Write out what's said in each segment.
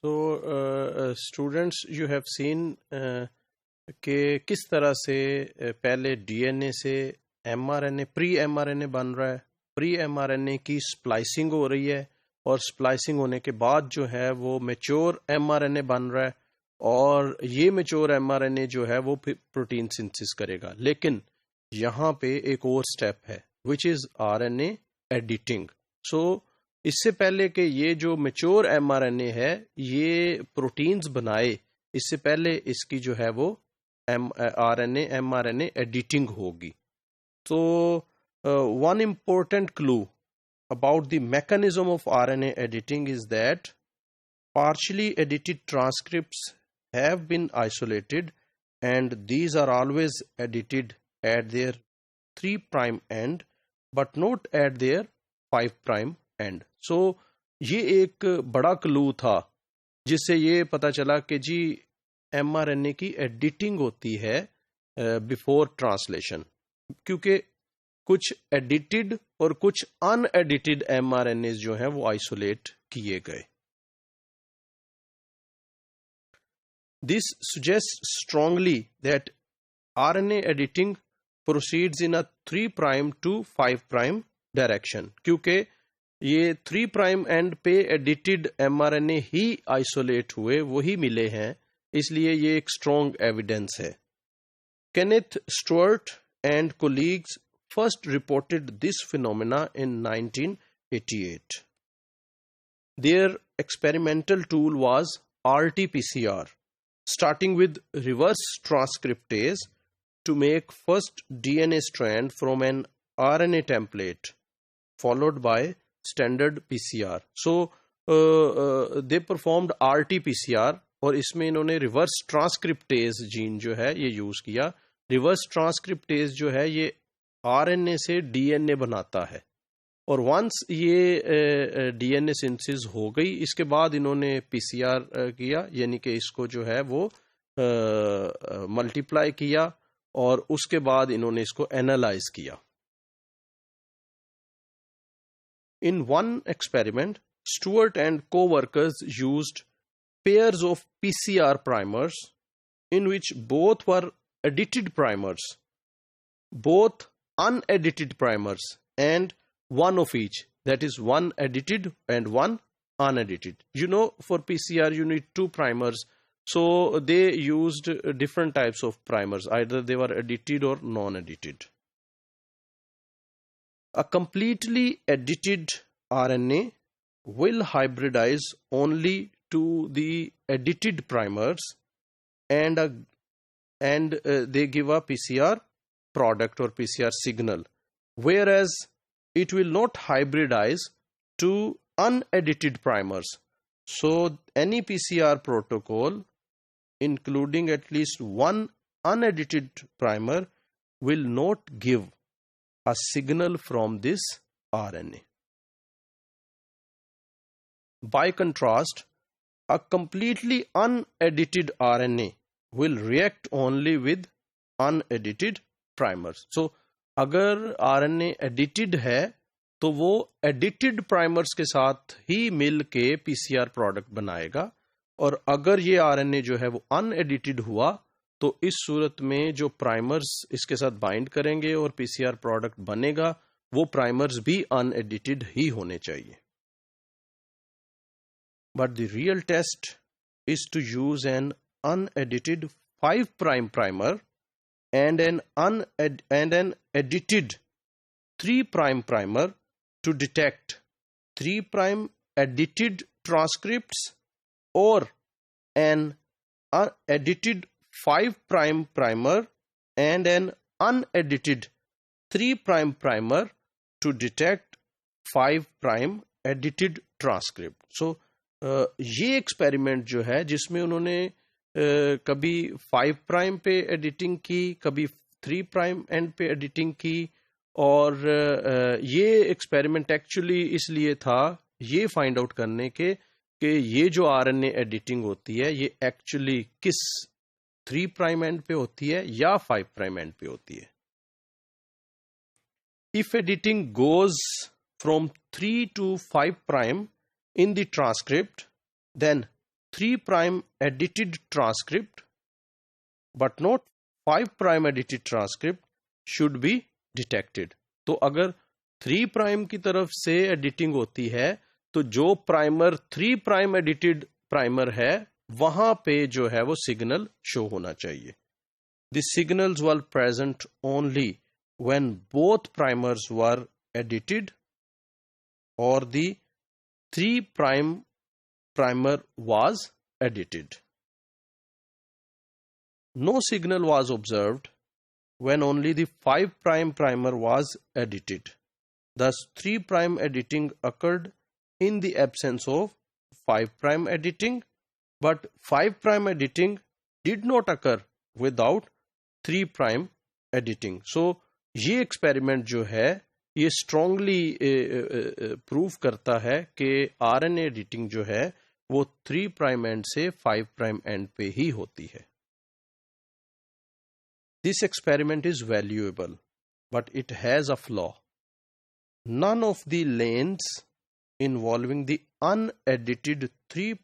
So students, you have seen कि किस तरह से पहले डीएनए से एमआरएनए प्री एमआरएनए बन रहा है, प्री एमआरएनए की स्प्लाइसिंग हो रही है और स्प्लाइसिंग होने के बाद जो है वो मैच्योर एमआरएनए बन रहा है और ये मैच्योर एमआरएनए जो है वो प्रोटीन सिंथेसिस करेगा। लेकिन यहाँ पे एक और स्टेप है विच इज आरएनए एडिटिंग। सो इससे पहले कि ये जो मैच्योर एमआरएनए है ये प्रोटीन्स बनाए, इससे पहले इसकी जो है वो आरएनए एमआरएनए एडिटिंग होगी। तो one important clue about the mechanism of RNA editing is that partially edited transcripts have been isolated and these are always edited at their 3' end but not at their 5' end. So ये एक बड़ा clue था जिससे ये पता चला कि जी mRNA की एडिटिंग होती है बिफोर ट्रांसलेशन, क्योंकि कुछ एडिटेड और कुछ अनएडिटेड एमआरएनए जो हैं वो आइसोलेट किए गए। This suggests strongly that RNA editing proceeds in a 3' to 5' direction, क्योंकि ये 3' एंड पे एडिटेड एमआरएनए ही आइसोलेट हुए, वही मिले हैं, इसलिए ये एक स्ट्रॉन्ग एविडेंस है। Kenneth Stuart and colleagues first reported this phenomena in 1988. Their experimental tool was RT-PCR, starting with reverse transcriptase to make first DNA strand from an RNA template, followed by standard PCR. So, they performed RT-PCR और इसमें इन्होंने reverse transcriptase gene जो है ये use किया। reverse transcriptase जो है ये आरएनए से डीएनए बनाता है और वंस ये डीएनए सिंथेसिस हो गई, इसके बाद इन्होंने पीसीआर किया, यानी कि इसको जो है वो मल्टीप्लाई किया और उसके बाद इन्होंने इसको एनालाइज किया। In one experiment Stuart and co-workers used pairs of PCR primers in which both were edited primers, both unedited primers, and one of each, that is one edited and one unedited. You know, for PCR you need 2 primers, so they used different types of primers, either they were edited or non-edited. A completely edited RNA will hybridize only to the edited primers and they give a PCR product or PCR signal, whereas it will not hybridize to unedited primers. So any PCR protocol including at least one unedited primer will not give a signal from this RNA. By contrast, a completely unedited RNA will react only with unedited primers. So अगर RNA edited है तो वो edited primers के साथ ही मिल के PCR product बनाएगा, और अगर ये आरएनए जो है वो अनएडिटेड हुआ तो इस सूरत में जो प्राइमर्स इसके साथ बाइंड करेंगे और पीसीआर प्रोडक्ट बनेगा वो प्राइमर्स भी अनएडिटेड ही होने चाहिए। But the real test is to use an unedited 5' primer and an edited 3' primer to detect 3' edited transcripts or an edited 5' primer and an unedited 3' primer to detect 5' edited transcript. So ये experiment जो है जिसमें उन्होंने कभी 5' पे editing की, कभी 3' and पे एडिटिंग की, और ये एक्सपेरिमेंट एक्चुअली इसलिए था ये फाइंड आउट करने के कि ये जो आरएनए एडिटिंग होती है ये एक्चुअली किस 3' एंड पे होती है या 5' एंड पे होती है। If editing goes from 3 to 5' in the transcript, then 3' edited transcript but not 5' edited transcript should be detected. तो अगर 3' की तरफ से एडिटिंग होती है तो जो प्राइमर 3' एडिटेड प्राइमर है वहां पे जो है वो सिग्नल शो होना चाहिए. The signals were present only when both primers were edited or the 3' primer was edited. No signal was observed when only the 5' primer was edited. Thus, 3' editing occurred in the absence of 5' editing, but 5' editing did not occur without 3' editing. So, ये experiment जो है ये strongly prove करता है कि RNA editing जो है वो 3' एंड से 5' एंड पे ही होती है. This experiment is valuable, but it has a flaw. None of the lanes involving the unedited 3'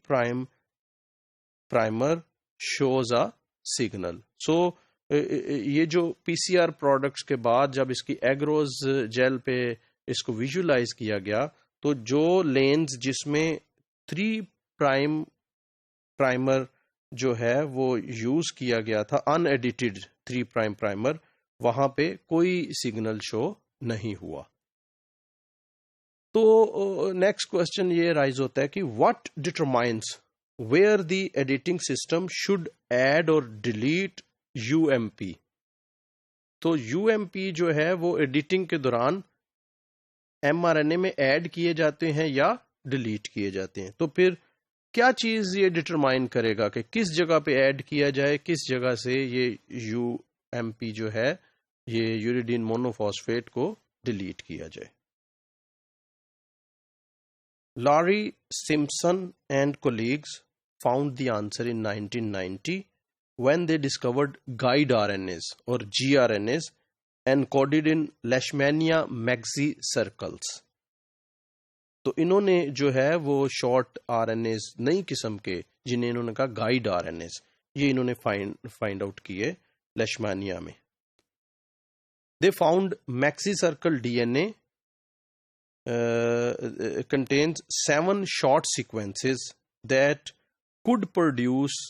primer shows a signal. So, ये जो पीसीआर प्रोडक्ट्स के बाद जब इसकी एग्रोज जेल पे इसको विजुलाइज किया गया तो जो लेन्स जिसमें 3' प्राइमर जो है वो यूज किया गया था अनएडिटेड 3' प्राइमर वहां पे कोई सिग्नल शो नहीं हुआ. तो नेक्स्ट क्वेश्चन ये राइज होता है कि what determines where the editing system should add और डिलीट UMP. तो UMP जो है वो एडिटिंग के दौरान mRNA में ऐड किए जाते हैं या डिलीट किए जाते हैं. तो फिर क्या चीज ये डिटरमाइन करेगा कि किस जगह पे ऐड किया जाए, किस जगह से ये UMP जो है ये यूरिडीन मोनोफॉस्फेट को डिलीट किया जाए. Larry Simpson and colleagues found the answer in 1990 when they discovered guide RNAs or gRNAs encoded in Leishmania maxi circles. तो इन्होंने जो है वो शॉर्ट RNAs नई किस्म के जिन्हें इन्होंने कहा गाइड RNAs ये इन्होंने फाइंड आउट किए लेशमानिया में. They found maxi circle DNA contains 7 short sequences that could produce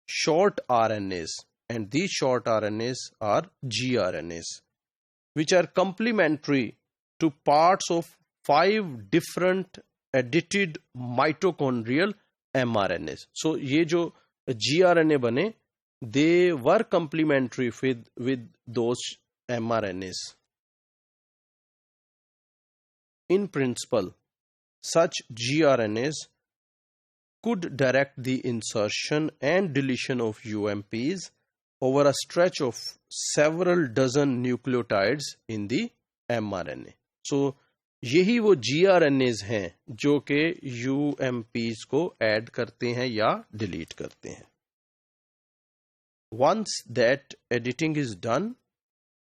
short RNAs, and these short RNAs are gRNAs, which are complementary to parts of 5 different edited mitochondrial mRNAs. So, ये जो gRNA बने, they were complementary with those mRNAs. In principle, such gRNAs could direct the insertion and deletion of UMPs over a stretch of several dozen nucleotides in the mRNA. So, यही वो gRNAs हैं जो कि UMPs को add करते हैं या delete करते हैं. Once that editing is done,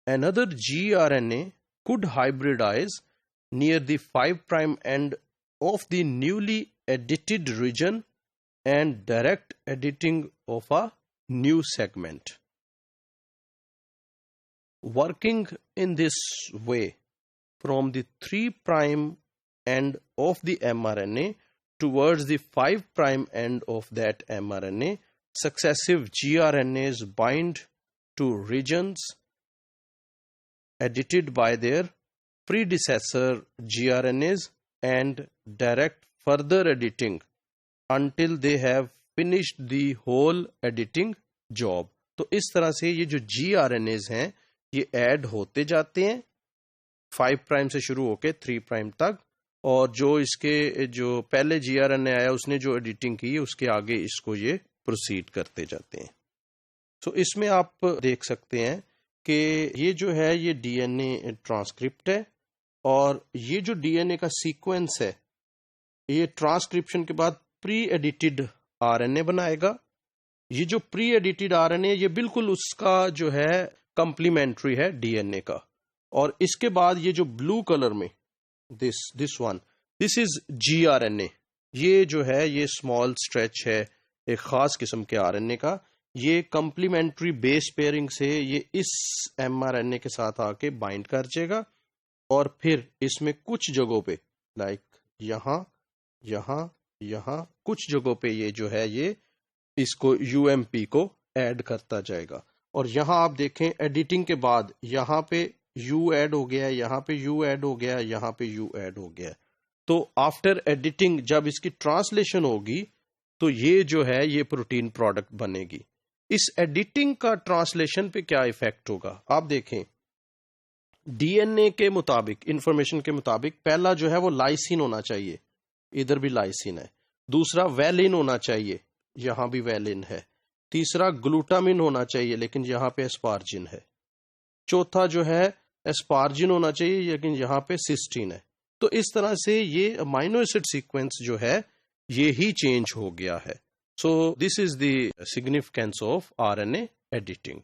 another gRNA could hybridize near the 5' end of the newly edited region and direct editing of a new segment. Working in this way, from the 3' end of the mRNA towards the 5' end of that mRNA, successive gRNAs bind to regions edited by their predecessor gRNAs and direct further editing until they have finished the whole editing job. तो इस तरह से ये जो gRNAs हैं ये add होते जाते हैं 5' से शुरू होके 3' तक, और जो इसके जो पहले gRNA आया उसने जो एडिटिंग की उसके आगे इसको ये प्रोसीड करते जाते हैं. तो इसमें आप देख सकते हैं कि ये जो है ये DNA ट्रांसक्रिप्ट है और ये जो DNA का सीक्वेंस है ये ट्रांसक्रिप्शन के बाद प्री एडिटेड RNA बनाएगा. ये जो प्री एडिटेड RNA ये बिल्कुल उसका जो है कंप्लीमेंट्री है DNA का, और इसके बाद ये जो ब्लू कलर में this one this is gRNA. ये जो है ये स्मॉल स्ट्रेच है एक खास किस्म के आरएनए का, ये कंप्लीमेंट्री बेस पेयरिंग से ये इस एमआरएनए के साथ आके बाइंड कर जाएगा और फिर इसमें कुछ जगहों पे लाइक यहाँ यहाँ यहाँ कुछ जगहों पे ये जो है ये इसको यूएमपी को ऐड करता जाएगा। और यहाँ आप देखें एडिटिंग के बाद यहाँ पे यू ऐड हो गया, यहाँ पे यू ऐड हो गया, यहाँ पे यू ऐड हो गया। तो आफ्टर एडिटिंग जब इसकी ट्रांसलेशन होगी तो ये जो है ये प्रोटीन प्रोडक्ट बनेगी। इस एडिटिंग का ट्रांसलेशन पे क्या इफेक्ट होगा आप देखें। डीएनए के मुताबिक, इंफॉर्मेशन के मुताबिक, पहला जो है वो लाइसिन होना चाहिए, इधर भी लाइसिन है। दूसरा वैलिन होना चाहिए, यहां भी वैलिन है। तीसरा ग्लूटामिन होना चाहिए लेकिन यहां पे एस्पार्जिन है। चौथा जो है एस्पार्जिन होना चाहिए लेकिन यहां पे सिस्टीन है। तो इस तरह से ये अमाइनो एसिड सीक्वेंस जो है ये ही चेंज हो गया है। So this is the significance of RNA editing.